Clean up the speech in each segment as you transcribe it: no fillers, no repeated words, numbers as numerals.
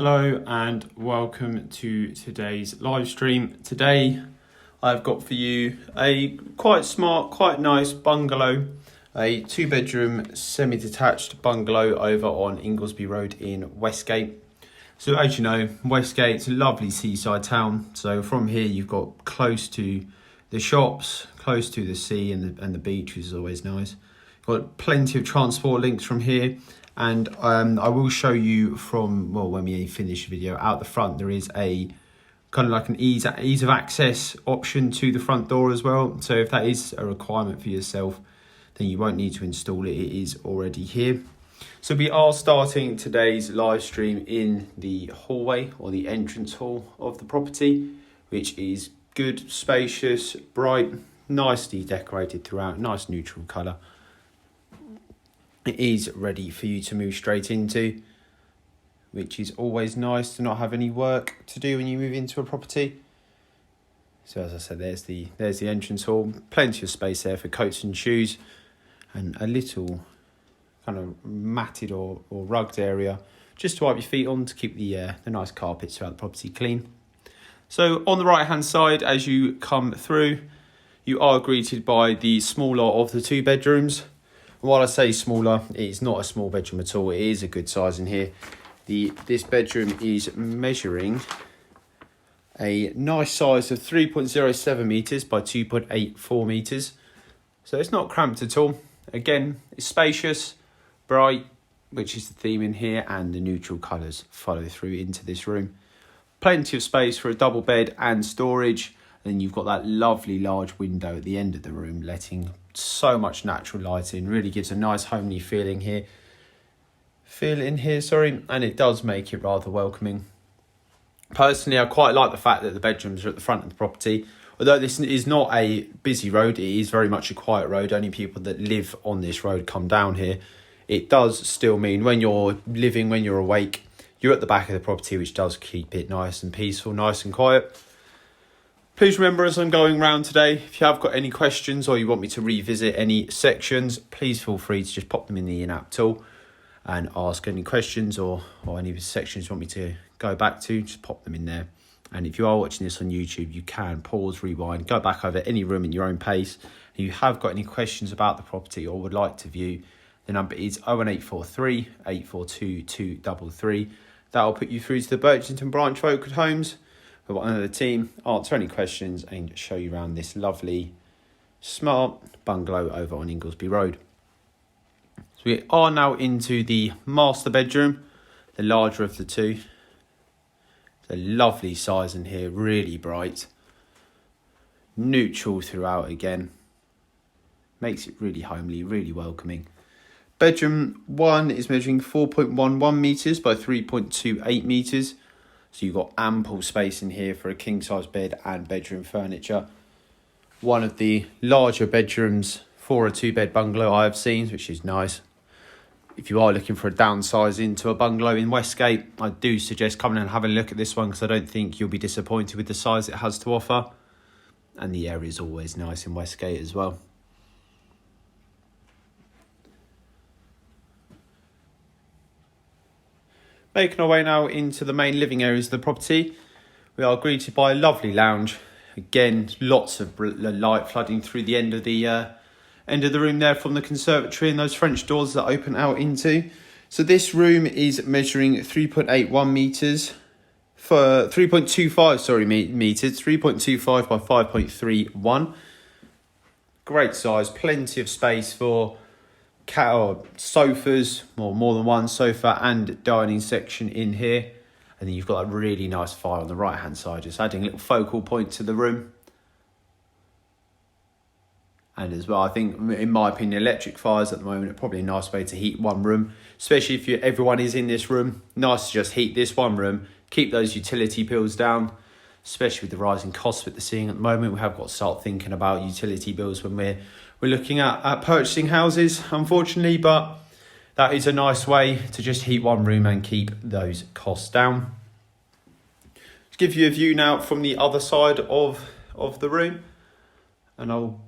Hello and welcome to today's live stream. Today I've got for you a quite smart, quite nice bungalow, a 2-bedroom semi-detached bungalow over on Inglesby Road in Westgate. So as you know, Westgate's a lovely seaside town. So from here you've got close to the shops, close to the sea and the beach, which is always nice. Got plenty of transport links from here. And I will show you from, well, when we finish the video, out the front there is a kind of like an ease of access option to the front door as well. So if that is a requirement for yourself, then you won't need to install it. It is already here. So we are starting today's live stream in the hallway or the entrance hall of the property, which is good, spacious, bright, nicely decorated throughout, nice neutral colour. It is ready for you to move straight into, which is always nice to not have any work to do when you move into a property. So as I said, there's the entrance hall, plenty of space there for coats and shoes, and a little kind of matted or rugged area just to wipe your feet on to keep the nice carpets throughout the property clean. So on the right hand side, as you come through, you are greeted by the smaller of the 2 bedrooms. While I say smaller, it's not a small bedroom at all. It is a good size in here. This bedroom is measuring a nice size of 3.07 metres by 2.84 metres. So it's not cramped at all. Again, it's spacious, bright, which is the theme in here, and the neutral colours follow through into this room. Plenty of space for a double bed and storage. And then you've got that lovely large window at the end of the room, letting so much natural light in. Really gives a nice homely feeling here. And it does make it rather welcoming. Personally, I quite like the fact that the bedrooms are at the front of the property. Although this is not a busy road, it is very much a quiet road. Only people that live on this road come down here. It does still mean when you're awake, you're at the back of the property, which does keep it nice and peaceful, nice and quiet. Please remember, as I'm going around today, if you have got any questions or you want me to revisit any sections, please feel free to just pop them in the in-app tool and ask any questions or any sections you want me to go back to, just pop them in there. And if you are watching this on YouTube, you can pause, rewind, go back over any room at your own pace. If you have got any questions about the property or would like to view, the number is 01843 842 233. That will put you through to the Birchington branch of Oakwood Homes. One of the team answer any questions and show you around this lovely smart bungalow over on Inglesby Road. So we are now into the master bedroom, the larger of the two. It's a lovely size in here, really bright, neutral throughout again, makes it really homely, really welcoming. Bedroom 1 is measuring 4.11 metres by 3.28 metres. So you've got ample space in here for a king-size bed and bedroom furniture. One of the larger bedrooms for a 2-bed bungalow I have seen, which is nice. If you are looking for a downsize into a bungalow in Westgate, I do suggest coming and having a look at this one because I don't think you'll be disappointed with the size it has to offer. And the area is always nice in Westgate as well. Making our way now into the main living areas of the property, we are greeted by a lovely lounge. Again, lots of light flooding through the end of the room there from the conservatory and those French doors that open out into. So this room is measuring 3.81 metres for 3.25 metres, 3.25 by 5.31. Great size, plenty of space for sofas, or more than one sofa and dining section in here. And then you've got a really nice fire on the right hand side, just adding a little focal point to the room. And as well, I think, in my opinion, electric fires at the moment are probably a nice way to heat one room, especially if everyone is in this room. Nice to just heat this one room, keep those utility bills down, especially with the rising costs that they're seeing at the moment. We have got to start thinking about utility bills when we're looking at purchasing houses, unfortunately, but that is a nice way to just heat one room and keep those costs down. Let's give you a view now from the other side of the room, and I'll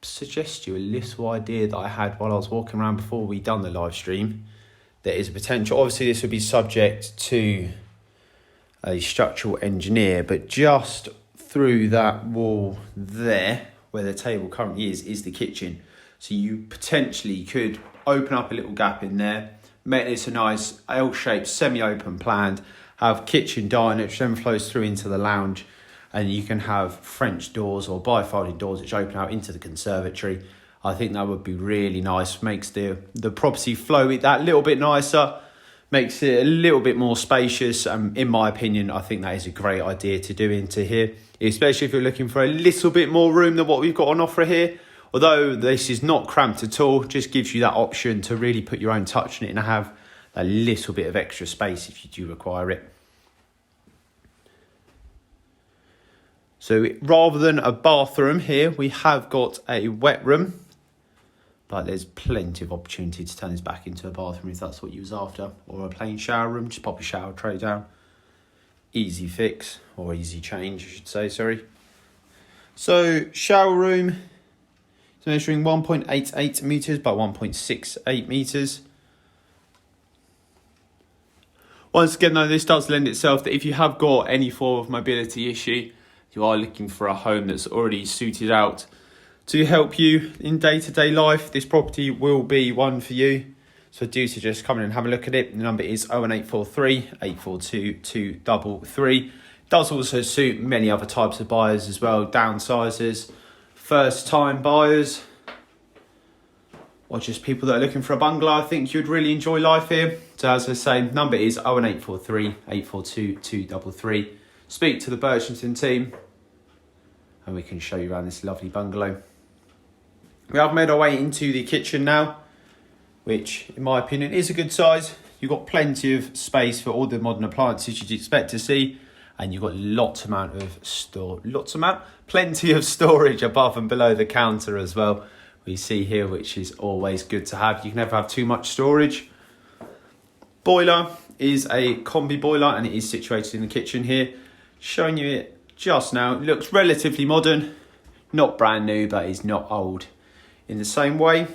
suggest you a little idea that I had while I was walking around before we done the live stream. There is a potential, obviously this would be subject to a structural engineer, but just through that wall there, where the table currently is the kitchen. So you potentially could open up a little gap in there, make this a nice L-shaped, semi-open planned, have kitchen diner, which then flows through into the lounge, and you can have French doors or bifolding doors which open out into the conservatory. I think that would be really nice, makes the property flow that little bit nicer, makes it a little bit more spacious. In my opinion, I think that is a great idea to do into here, especially if you're looking for a little bit more room than what we've got on offer here. Although this is not cramped at all, just gives you that option to really put your own touch in it and have a little bit of extra space if you do require it. So rather than a bathroom here, we have got a wet room, but there's plenty of opportunity to turn this back into a bathroom if that's what you was after, or a plain shower room. Just pop a shower tray down. Easy fix, or easy change, I should say, sorry. So shower room is measuring 1.88 metres by 1.68 metres. Once again though, this does lend itself that if you have got any form of mobility issue, you are looking for a home that's already suited out to help you in day-to-day life, this property will be one for you. So I do suggest coming and have a look at it. The number is 01843 842 233. Does also suit many other types of buyers as well, downsizers, first-time buyers, or just people that are looking for a bungalow. I think you'd really enjoy life here. So as I say, number is 01843 842 233. Speak to the Birchington team and we can show you around this lovely bungalow. We have made our way into the kitchen now, which in my opinion is a good size. You've got plenty of space for all the modern appliances you'd expect to see, and you've got plenty of storage above and below the counter as well. We see here, which is always good to have. You can never have too much storage. Boiler is a combi boiler and it is situated in the kitchen here. Showing you it just now. It looks relatively modern, not brand new, but is not old in the same way.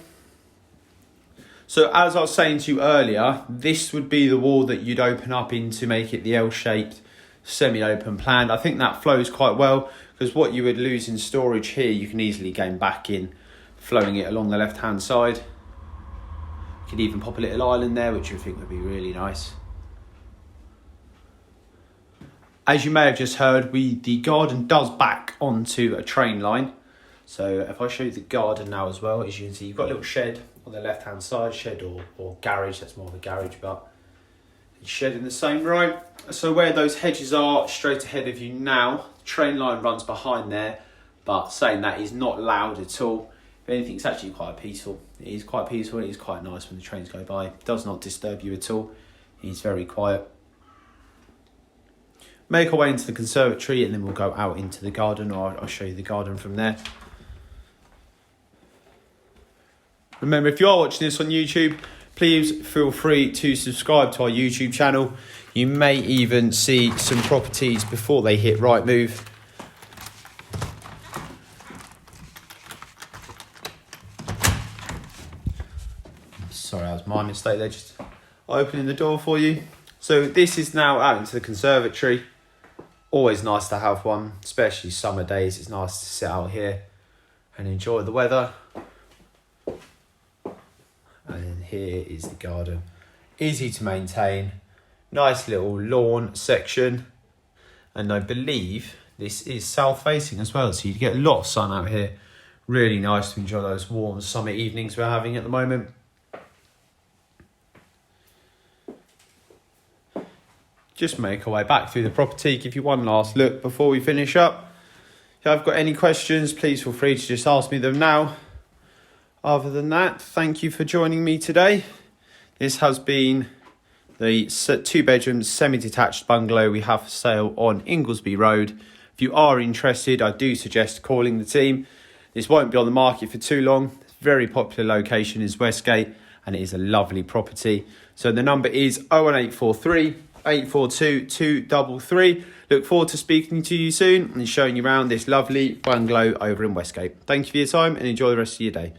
So as I was saying to you earlier, this would be the wall that you'd open up in to make it the L-shaped semi-open plan. I think that flows quite well, because what you would lose in storage here, you can easily gain back in flowing it along the left-hand side. You could even pop a little island there, which I think would be really nice. As you may have just heard, the garden does back onto a train line. So if I show you the garden now as well, as you can see, you've got a little shed on the left-hand side, shed or garage, that's more of a garage, but a shed in the same right. So where those hedges are straight ahead of you now, the train line runs behind there, but saying that is not loud at all. If anything, it's actually quite peaceful. It is quite peaceful, it is quite nice when the trains go by. It does not disturb you at all. It's very quiet. Make our way into the conservatory and then we'll go out into the garden, or I'll show you the garden from there. Remember, if you are watching this on YouTube, please feel free to subscribe to our YouTube channel. You may even see some properties before they hit Rightmove. Sorry, that was my mistake there, just opening the door for you. So this is now out into the conservatory. Always nice to have one, especially summer days. It's nice to sit out here and enjoy the weather. And then here is the garden. Easy to maintain. Nice little lawn section. And I believe this is south facing as well, so you get a lot of sun out here. Really nice to enjoy those warm summer evenings we're having at the moment. Just make our way back through the property, give you one last look before we finish up. If I've got any questions, please feel free to just ask me them now. Other than that, thank you for joining me today. This has been the 2-bedroom semi-detached bungalow we have for sale on Inglesby Road. If you are interested, I do suggest calling the team. This won't be on the market for too long. Very popular location is Westgate, and it is a lovely property. So the number is 01843 842 233. Look forward to speaking to you soon and showing you around this lovely bungalow over in Westgate. Thank you for your time and enjoy the rest of your day.